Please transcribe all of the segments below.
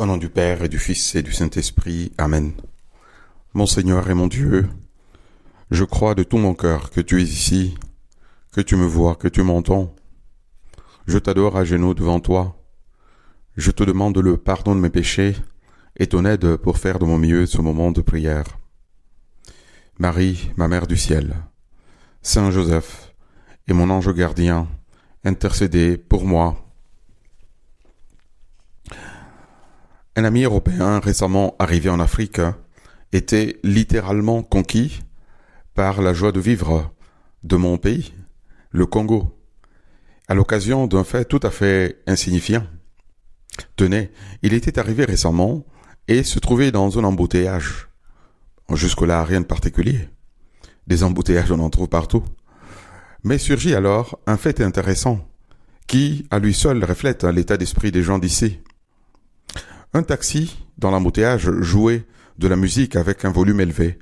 Au nom du Père et du Fils et du Saint-Esprit. Amen. Mon Seigneur et mon Dieu, je crois de tout mon cœur que tu es ici, que tu me vois, que tu m'entends. Je t'adore à genoux devant toi. Je te demande le pardon de mes péchés et ton aide pour faire de mon mieux ce moment de prière. Marie, ma Mère du ciel, Saint Joseph et mon ange gardien, intercédez pour moi. Un ami européen récemment arrivé en Afrique était littéralement conquis par la joie de vivre de mon pays, le Congo, à l'occasion d'un fait tout à fait insignifiant. Tenez, il était arrivé récemment et se trouvait dans un embouteillage. Jusque-là, rien de particulier. Des embouteillages, on en trouve partout. Mais surgit alors un fait intéressant qui, à lui seul, reflète l'état d'esprit des gens d'ici. Un taxi, dans l'embouteillage, jouait de la musique avec un volume élevé.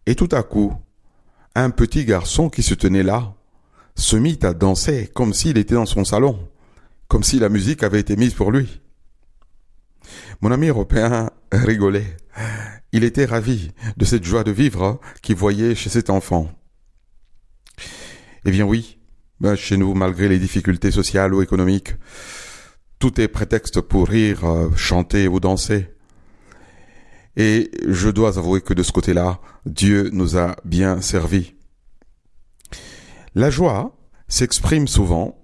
Et tout à coup, un petit garçon qui se tenait là se mit à danser comme s'il était dans son salon, comme si la musique avait été mise pour lui. Mon ami européen rigolait. Il était ravi de cette joie de vivre qu'il voyait chez cet enfant. Eh bien oui, chez nous, malgré les difficultés sociales ou économiques, tout est prétexte pour rire, chanter ou danser. Et je dois avouer que de ce côté-là, Dieu nous a bien servis. La joie s'exprime souvent,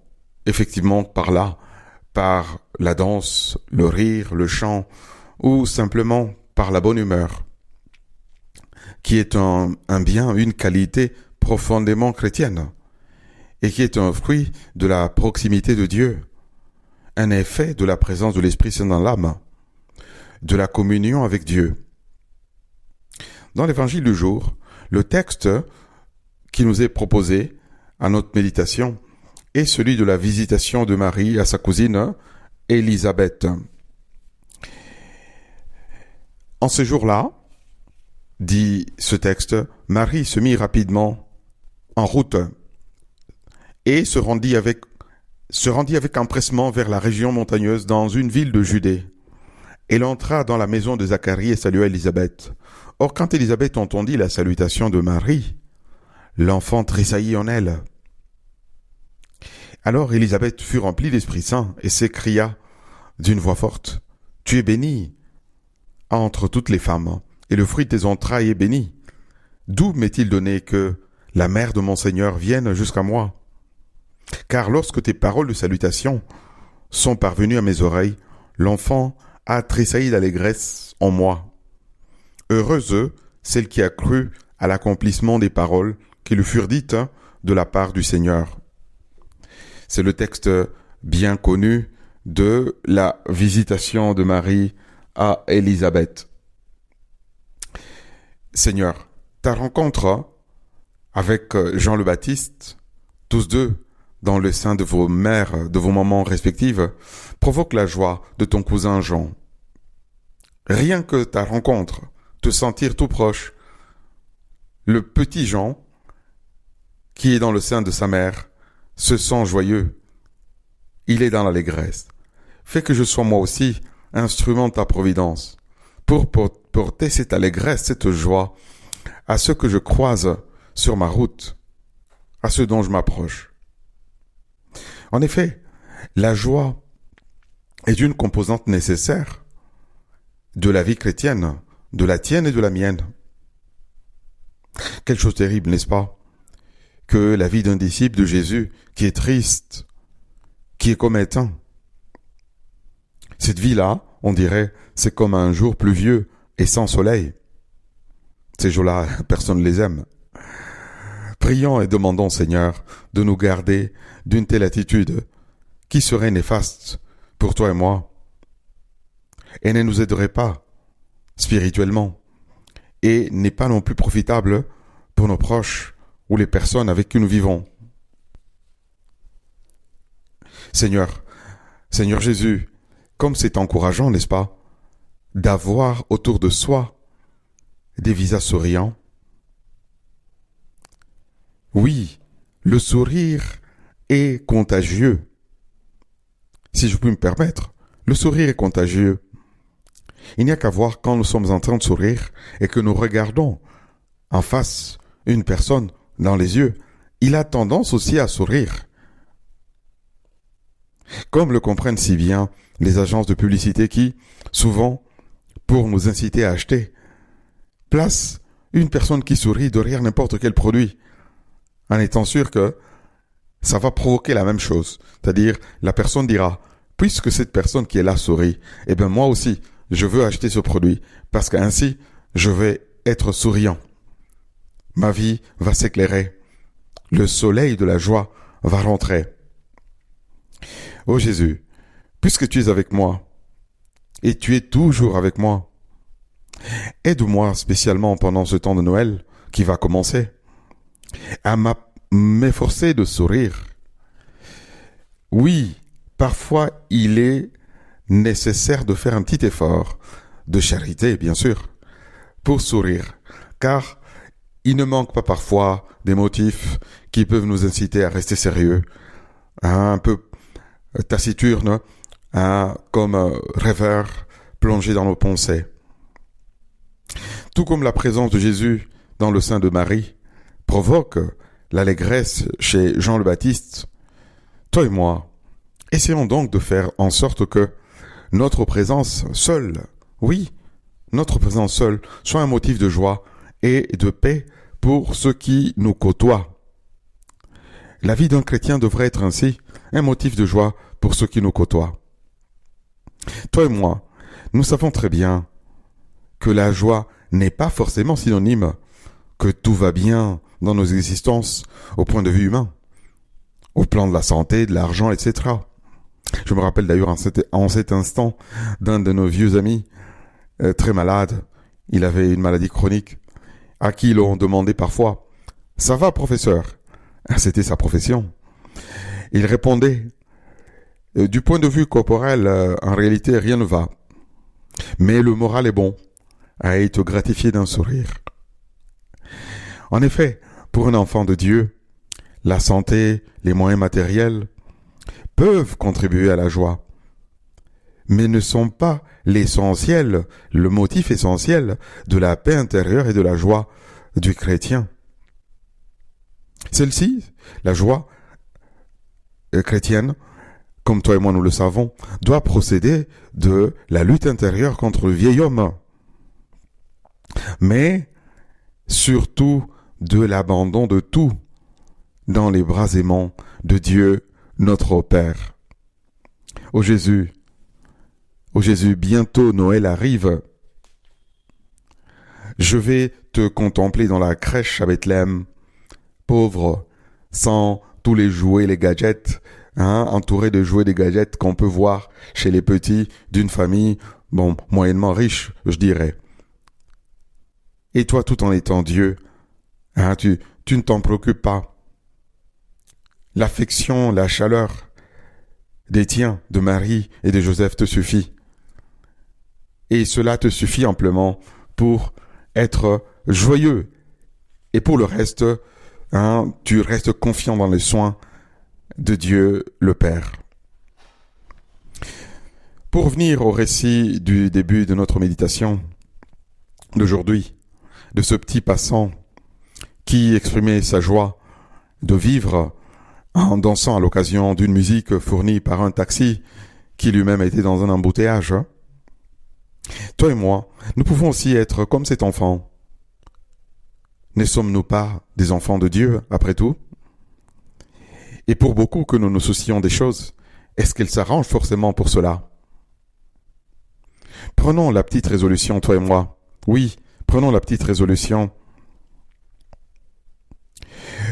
effectivement, par là, par la danse, le rire, le chant, ou simplement par la bonne humeur, qui est un bien, une qualité profondément chrétienne, et qui est un fruit de la proximité de Dieu, un effet de la présence de l'Esprit Saint dans l'âme, de la communion avec Dieu. Dans l'évangile du jour, le texte qui nous est proposé à notre méditation est celui de la visitation de Marie à sa cousine Élisabeth. En ce jour-là, dit ce texte, Marie se mit rapidement en route et se rendit avec empressement vers la région montagneuse dans une ville de Judée. Elle entra dans la maison de Zacharie et salua Élisabeth. Or, quand Élisabeth entendit la salutation de Marie, l'enfant tressaillit en elle. Alors Élisabeth fut remplie d'Esprit Saint et s'écria d'une voix forte, « Tu es bénie entre toutes les femmes, et le fruit de tes entrailles est béni. D'où m'est-il donné que la mère de mon Seigneur vienne jusqu'à moi ? Car lorsque tes paroles de salutation sont parvenues à mes oreilles, l'enfant a tressailli d'allégresse en moi. Heureuse celle qui a cru à l'accomplissement des paroles qui lui furent dites de la part du Seigneur. » C'est le texte bien connu de la visitation de Marie à Élisabeth. Seigneur, ta rencontre avec Jean le Baptiste, tous deux dans le sein de vos mères, de vos mamans respectives, provoque la joie de ton cousin Jean. Rien que ta rencontre, te sentir tout proche, le petit Jean, qui est dans le sein de sa mère, se sent joyeux. Il est dans l'allégresse. Fais que je sois moi aussi instrument de ta providence, pour porter cette allégresse, cette joie, à ceux que je croise sur ma route, à ceux dont je m'approche. En effet, la joie est une composante nécessaire de la vie chrétienne, de la tienne et de la mienne. Quelle chose terrible, n'est-ce pas, que la vie d'un disciple de Jésus qui est triste, qui est commettant. Cette vie-là, on dirait, c'est comme un jour pluvieux et sans soleil. Ces jours-là, personne ne les aime. Prions et demandons, Seigneur, de nous garder d'une telle attitude qui serait néfaste pour toi et moi et ne nous aiderait pas spirituellement et n'est pas non plus profitable pour nos proches ou les personnes avec qui nous vivons. Seigneur Jésus, comme c'est encourageant, n'est-ce pas, d'avoir autour de soi des visages souriants. Oui, le sourire est contagieux. Si je puis me permettre, le sourire est contagieux. Il n'y a qu'à voir quand nous sommes en train de sourire et que nous regardons en face une personne dans les yeux. Il a tendance aussi à sourire. Comme le comprennent si bien les agences de publicité qui, souvent, pour nous inciter à acheter, placent une personne qui sourit derrière n'importe quel produit, en étant sûr que ça va provoquer la même chose. C'est-à-dire, la personne dira, puisque cette personne qui est là sourit, eh bien moi aussi, je veux acheter ce produit, parce qu'ainsi, je vais être souriant. Ma vie va s'éclairer. Le soleil de la joie va rentrer. Ô Jésus, puisque tu es avec moi, et tu es toujours avec moi, aide-moi spécialement pendant ce temps de Noël qui va commencer, à m'efforcer de sourire. Oui, parfois il est nécessaire de faire un petit effort, de charité bien sûr, pour sourire, car il ne manque pas parfois des motifs qui peuvent nous inciter à rester sérieux, un peu taciturne, comme rêveur plongé dans nos pensées. Tout comme la présence de Jésus dans le sein de Marie provoque l'allégresse chez Jean le Baptiste, toi et moi, essayons donc de faire en sorte que notre présence seule, oui, notre présence seule, soit un motif de joie et de paix pour ceux qui nous côtoient. La vie d'un chrétien devrait être ainsi un motif de joie pour ceux qui nous côtoient. Toi et moi, nous savons très bien que la joie n'est pas forcément synonyme que tout va bien dans nos existences au point de vue humain, au plan de la santé, de l'argent, etc. Je me rappelle d'ailleurs en cet instant d'un de nos vieux amis très malade. Il avait une maladie chronique à qui l'on demandait parfois « Ça va, professeur ?» C'était sa profession. Il répondait « Du point de vue corporel, en réalité, rien ne va. Mais le moral est bon, à être gratifié d'un sourire. » En effet, pour un enfant de Dieu, la santé, les moyens matériels peuvent contribuer à la joie, mais ne sont pas l'essentiel, le motif essentiel de la paix intérieure et de la joie du chrétien. Celle-ci, la joie chrétienne, comme toi et moi nous le savons, doit procéder de la lutte intérieure contre le vieil homme, mais surtout de l'abandon de tout dans les bras aimants de Dieu, notre Père. Ô Jésus, bientôt Noël arrive. Je vais te contempler dans la crèche à Bethléem, pauvre, sans tous les jouets, les gadgets, entouré de jouets, des gadgets qu'on peut voir chez les petits d'une famille, moyennement riche, je dirais. Et toi, tout en étant Dieu, tu ne t'en préoccupes pas. L'affection, la chaleur des tiens, de Marie et de Joseph te suffit. Et cela te suffit amplement pour être joyeux. Et pour le reste, tu restes confiant dans les soins de Dieu le Père. Pour revenir au récit du début de notre méditation d'aujourd'hui, de ce petit passant qui exprimait sa joie de vivre en dansant à l'occasion d'une musique fournie par un taxi qui lui-même était dans un embouteillage. Toi et moi, nous pouvons aussi être comme cet enfant. Ne sommes-nous pas des enfants de Dieu, après tout? Et pour beaucoup que nous nous soucions des choses, est-ce qu'elles s'arrangent forcément pour cela? Prenons la petite résolution, toi et moi. Oui, prenons la petite résolution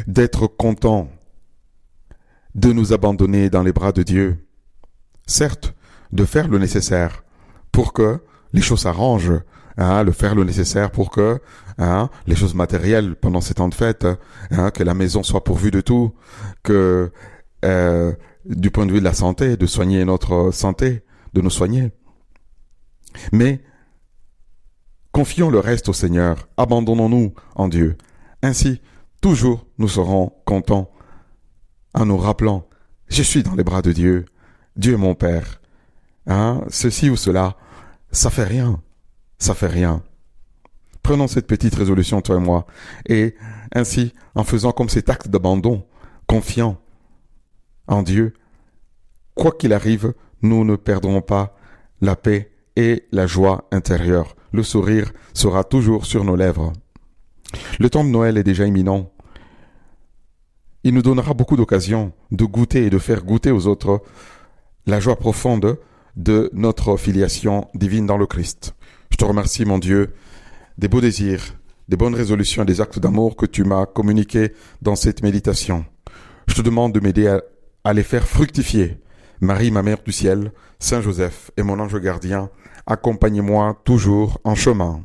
d'être contents de nous abandonner dans les bras de Dieu. Certes, de faire le nécessaire pour que les choses s'arrangent, faire le nécessaire pour que les choses matérielles pendant ces temps de fête, que la maison soit pourvue de tout, que du point de vue de la santé, de soigner notre santé, de nous soigner. Mais confions le reste au Seigneur, abandonnons-nous en Dieu. Ainsi, toujours nous serons contents en nous rappelant, je suis dans les bras de Dieu, Dieu est mon Père. Ceci ou cela Ça fait rien. Ça fait rien. Prenons cette petite résolution, toi et moi, et ainsi, en faisant comme cet acte d'abandon, confiant en Dieu, quoi qu'il arrive, nous ne perdrons pas la paix et la joie intérieure. Le sourire sera toujours sur nos lèvres. Le temps de Noël est déjà imminent. Il nous donnera beaucoup d'occasions de goûter et de faire goûter aux autres la joie profonde de notre filiation divine dans le Christ. Je te remercie, mon Dieu, des beaux désirs, des bonnes résolutions et des actes d'amour que tu m'as communiqués dans cette méditation. Je te demande de m'aider à les faire fructifier. Marie, ma mère du ciel, Saint Joseph et mon ange gardien, accompagnez-moi toujours en chemin.